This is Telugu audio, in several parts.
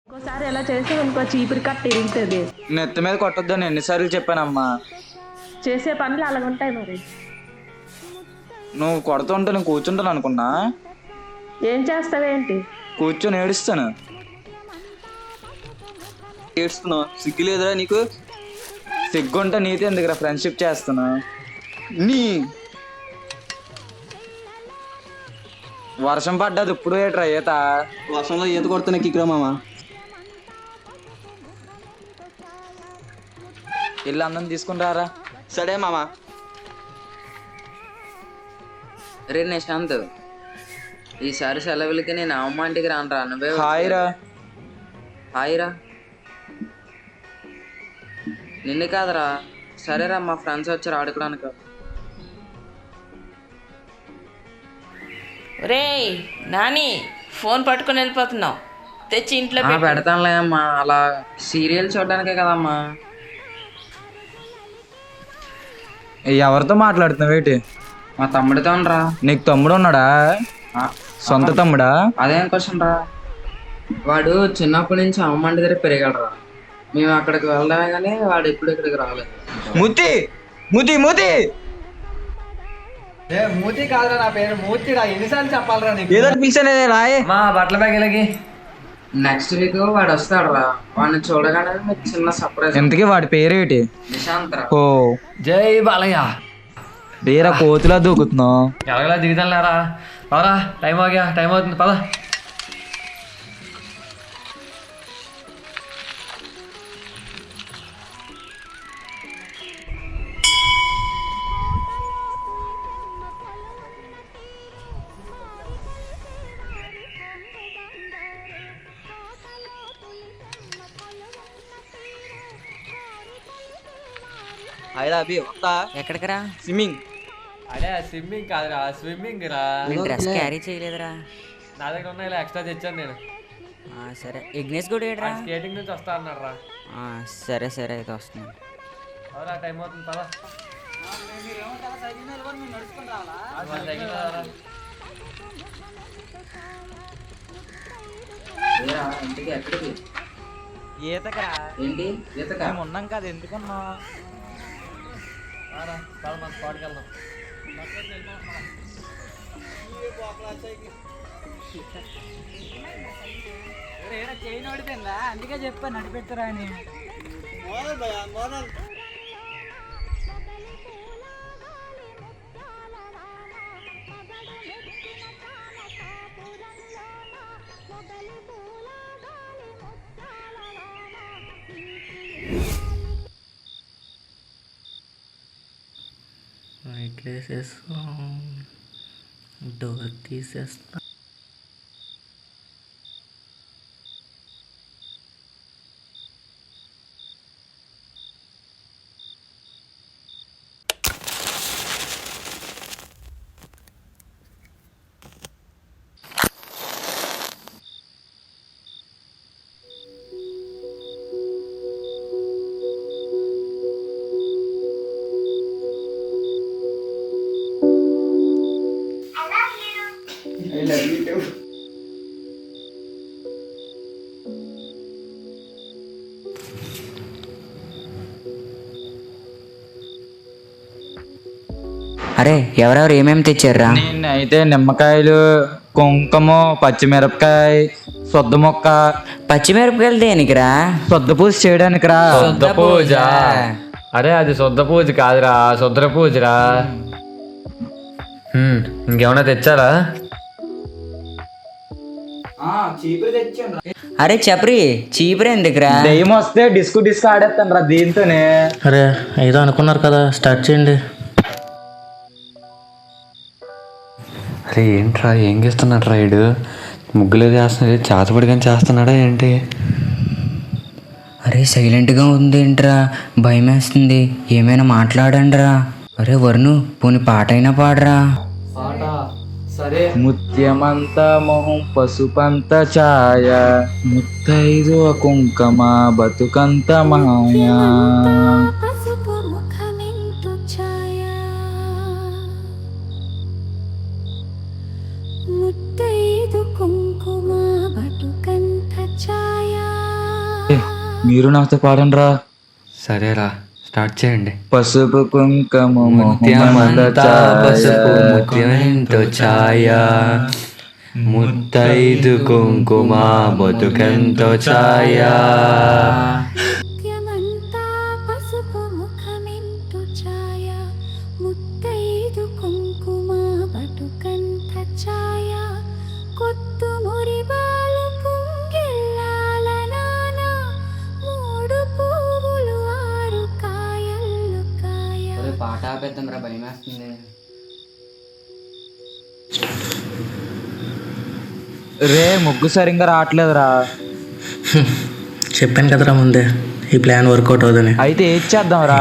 ఇంకోసారి ఎలా చేస్తే ఇంకో చీపురు కట్ట ఇరుగుతుంది. నెత్తి మీద కొట్టొద్దని ఎన్నిసార్లు చెప్పానమ్మా. చేసే పనులు అలాగుంటాయి మరి. నువ్వు కొడుతుంటే నేను కూర్చుంటాను అనుకున్నా. ఏం చేస్తావేంటి? కూర్చొని ఏడుస్తాను. ఏడుస్తున్నావు, సిగ్గు లేదురా నీకు? సిగ్గుంటే నీతో ఎందుకురా ఫ్రెండ్షిప్ చేస్తున్నా. నీ వర్షం పడ్డది ఇప్పుడు ఏట్రా ఈత? వర్షంలో ఈత కొడుతున్నా కిక్రా మామ. వెళ్ళి అందరం తీసుకుంటారా? సరే మామ. రే నిశాంత్, ఈసారి సెలవులకి నేను అమ్మ ఇంటికి రానురా. నువ్వే హాయ్ రా. హాయిరా. నిన్ను కాదురా. సరేరా, మా ఫ్రెండ్స్ వచ్చారు ఆడుకోవడానికి. రే నాని, ఫోన్ పట్టుకొని వెళ్ళిపోతున్నావు, తెచ్చి ఇంట్లో పెడతానులే అమ్మా. అలా సీరియల్ చూడడానికే కదమ్మా. ఎవరితో మాట్లాడుతున్నావు ఏంటి? మా తమ్ముడితో రా. నీకు తమ్ముడు ఉన్నాడా? సొంత తమ్ముడా? అదేం క్వశ్చన్ రా. వాడు చిన్నప్పటి నుంచి అమ్మ ఇంటి దగ్గర పెరిగాడురా. మేము అక్కడికి వెళ్ళడమే కానీ వాడు ఎప్పుడు ఇక్కడికి రాలేదు. మూతి మూతి మూతి మూతి కాదురా, నా పేరు మూతిరా. ఎన్నిసార్లు చెప్పాలరా నీకు? ఏదో పిలిచానే రాయే. మా బట్టల బ్యాగ్ ఇలాగి. నెక్స్ట్ వీక్ వాడు వస్తాడు రా. వాడిని చూడగానే మీకు చిన్న సర్ప్రైజ్. ఇంతకీ వాడి పేరేటి? నిశాంత్ రా. ఓ జై బాలయ్య. పేరా కోతిలా దూకుతున్నావు. ఎలాగలా దిగుతాను లేరా. పదరా, టైం టైం అవుతుంది, పద. ఎక్కడికి రా? స్విమ్మింగ్. అదే స్విమ్మింగ్ కాదురా, స్విమ్మింగ్ రా. నేను డ్రెస్ క్యారీ చేయలేదురా. నా దగ్గర ఉన్నాయి, ఇలా ఎక్స్ట్రా తెచ్చాను నేను. సరే, ఇగ్నేష్ కూడా ఏడ్రా? స్కేటింగ్ నుంచి వస్తా అన్నాడు రా. సరే సరే, అయితే వస్తున్నాను. అవురా, టైం అవుతుంది, పద. సైకిల్ రారా. ఏరా, ఇంటికి ఎక్కడికి? ఈతకరా? ఏంటి ఈతక? మేము ఉన్నాం కదా, ఎందుకున్నా? రారా, పద, మన స్పాట్కి వెళ్దాం. చైన్ ఓడిపోయిందా? అందుకే చెప్పా నడిపెట్టరా అని. ఇట్లా వేసేస్తాం, డోర్ తీసేస్తాం. అరే, ఎవరెవరు ఏమేమి తెచ్చారా? నేను అయితే నిమ్మకాయలు, కుంకుమ, పచ్చిమిరపకాయ, సొద్ద మొక్క. పచ్చిమిరపకాయలు దేనికిరా? సొద్ద పూజ చేయడానికి రా. శుద్ధ పూజ? అరే అది శుద్ధ పూజ కాదురా, శుద్ర పూజరా. ఇంకేమన్నా తెచ్చారా? అరే చప్రి, చీపురు ఎందుకురా? దెయ్యం వస్తే డిస్కు డిస్క్ ఆడేస్తాను రా దీంతోనే. అరే ఏదో అనుకున్నారు కదా, స్టార్ట్ చేయండి. అరే ఏంట్రా, ఏం చేస్తున్నాడు రైడు? ముగ్గులేదు చేస్తున్నాడు, చేతపడి కానీ చేస్తున్నాడా ఏంటి? అరే సైలెంట్గా ఉంది ఏంట్రా, భయం వేస్తుంది. ఏమైనా మాట్లాడండి రా. అరే వరుణు, పోని పాట అయినా పాడరా. ముత్యమంత మొహం పసుపంత ఛాయ, ముత్తైదు కుంకమ బతుకంత మాయా. ముత్తైదు కుంకుమ బతుకంత ఛాయా. మీరు నాతో పాడండి రా. సరేరా స్టార్ట్ చేయండి. పసుపు కుంకుమ ముత్యమంతా పసుపు ముత్యమెంతో ఛాయ, ముత్తైదు కుంకుమ బతుకెంతో ఛాయ. ముత్యమంతా పసుపు ముఖమెంతో ఛాయ, ముత్తైదు కుంకుమ బతుకంత ఛాయ, కొత్తు మురిబాలు పుంగిల్లాల నాన, మూడు పువ్వులు ఆరు కాయలు కాయ. పాట ఆపేద్దాంరా, భయం వేస్తుంది. రే ముగ్గు సరిగ్గా రావట్లేదురా. చెప్పాను కదరా ముందే ఈ ప్లాన్ వర్కౌట్ అవుదని. అయితే ఏం చేద్దాం రా?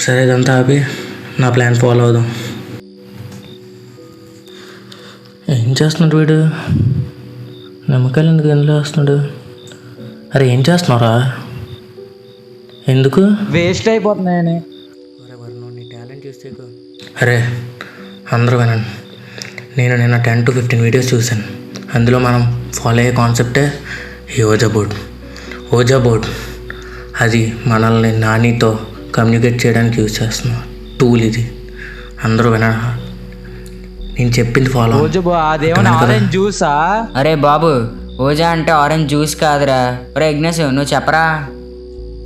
సరే ఇదంతా ఆపి నా ప్లాన్ ఫాలో అవుదాం. ఏం చేస్తున్నాడు వీడు? నిమ్మకాయలు ఎందుకు ఎందులో వేస్తున్నాడు? అరే ఏం చేస్తున్నావురా? ఎందుకు? వేస్ట్ అయిపోతున్నాయని. అరే అందరూ వినండి, నేను నిన్న 10 to 15 వీడియోస్ చూశాను. అందులో మనం ఫాలో అయ్యే కాన్సెప్టే ఈ ఓజా బోర్డ్. అది మనల్ని నానితో కమ్యూనికేట్ చేయడానికి యూజ్ చేస్తున్న టూల్ ఇది. అందరూ వినండి, నేను చెప్పింది ఫాలో. అదేమన్నా ఆరెంజ్ జ్యూసా? అరే బాబు, ఓజా అంటే ఆరెంజ్ జ్యూస్ కాదురా. ఒరే ఇగ్నేష్ నువ్వు చెప్పరా.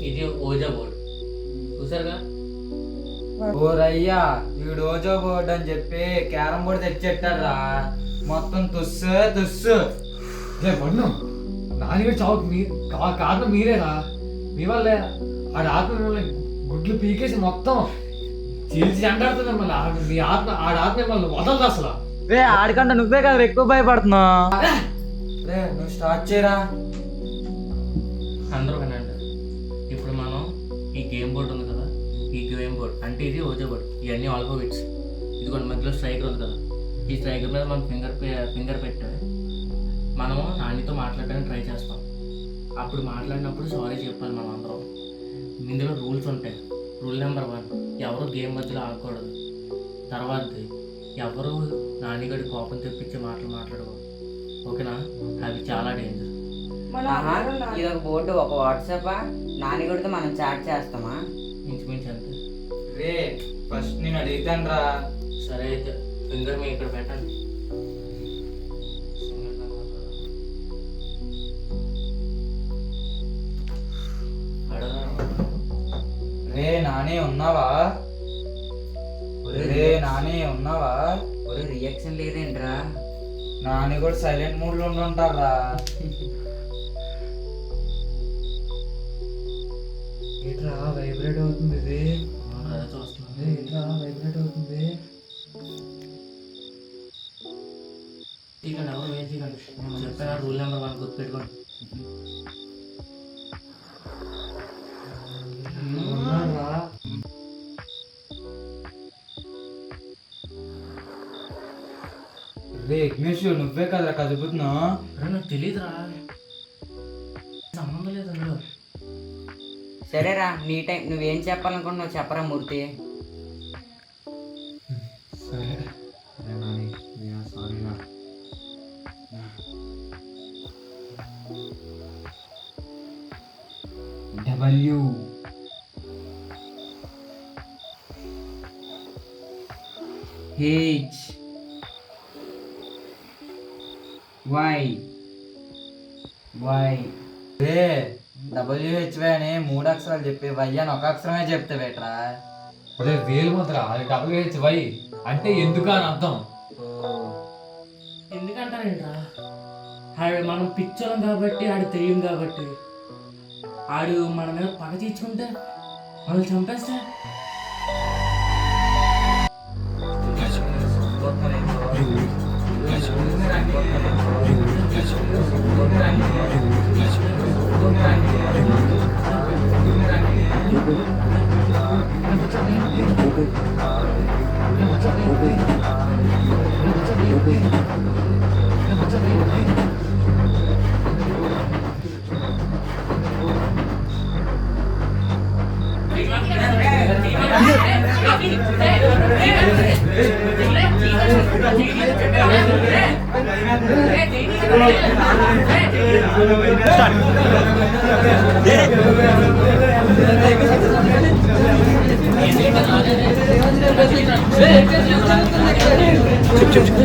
ఇది ఓజా బోర్డ్ చూసారుగా. ఓరయ్యా వీడు ఓజో బోర్డు అని చెప్పి క్యారం బోర్డు తెచ్చెట్టారా, మొత్తం తుస్సు తుస్సు. నాన్నగారు చావు కారణం మీరేనా? మీ వల్లే ఆడ ఆత్మ మిమ్మల్ని గుడ్లు పీకేసి మొత్తం చీల్చి అంటాడుతుంది మిమ్మల్ని. మీ ఆత్మ ఆత్మ మిమ్మల్ని వదలదు అసలు. రే ఆడికంటే నువ్వే కదా ఎక్కువ భయపడుతున్నావు. రే నువ్వు స్టార్ట్ చేయరా. అందరూ వినండి, ఇప్పుడు మనం ఈ గేమ్ బోర్డు ఉంది కదా, ఈ గేమ్ బోర్డ్ అంటే ఇది ఓజా బోర్డ్. ఇవన్నీ ఆల్ఫాబెట్స్. ఇదిగోండి మధ్యలో స్ట్రైకర్ ఉంది కదా, ఈ స్ట్రైకర్ మీద మనం ఫింగర్ పెట్టాలి. మనము నానితో మాట్లాడడానికి ట్రై చేస్తాం. అప్పుడు మాట్లాడినప్పుడు సారీ చెప్పాలి మనం అందరం. ఇందులో రూల్స్ ఉంటాయి. రూల్ నెంబర్ 1, ఎవరు గేమ్ మధ్యలో ఆగకూడదు. తర్వాతది, ఎవరు నానిగడి కోపం తెప్పించే మాటలు మాట్లాడకూడదు. ఓకేనా? అవి చాలా డేంజర్. ఇది ఒక బోర్డు, ఒక వాట్సాప్. నానిగడితో మనం చాట్ చేస్తామా? ఇంచుమించు అంతే. రే ఫస్ట్ నేను అడుగుతాను రా. సరే అయితే ఫింగర్ మీ ఇక్కడ పెట్టండి. రే నాని ఉన్నావా? రే నాని ఉన్నావా? ఒరే రియాక్షన్ లేదేంట్రా? నాని కూడా సైలెంట్ మూడ్ లో ఉంటారా. ఏంట్రా వైబ్రేట్ అవుతుంది ఇది? అదే చూస్తున్నాను. ఏంట్రా వైబ్రేట్ అవుతుంది? తీకండి, ఎవరు వేసి తీకండి. చెప్పాను రూల్ నెంబర్ 1 గుర్తుపెట్టుకోండి. రే విఘ్నేష్ నువ్వే కదరా కదుపుతున్నావు. నాకు తెలీదురా, సంబంధం లేదు అందులో. సరేరా, నీ టైం. నువ్వేం చెప్పాలనుకుంటున్నావు చెప్పరా Murthy. W H Y Y. రే WHY అని 3 అక్షరాలు చెప్పి వై అని 1 అక్షరమే చెప్తే బెటరా. వేలు ముద్ర WHY అంటే ఎందుకు అని అర్థం. ఎందుకంటారేంట్రా? ఆడు మనం పిచ్చోళ్ళం కాబట్టి, ఆడు తెలియం కాబట్టి. ఆడు మన మీద పగ తీర్చుకుంటే, మనల్ని చంపేస్తే Hey, చెప్పు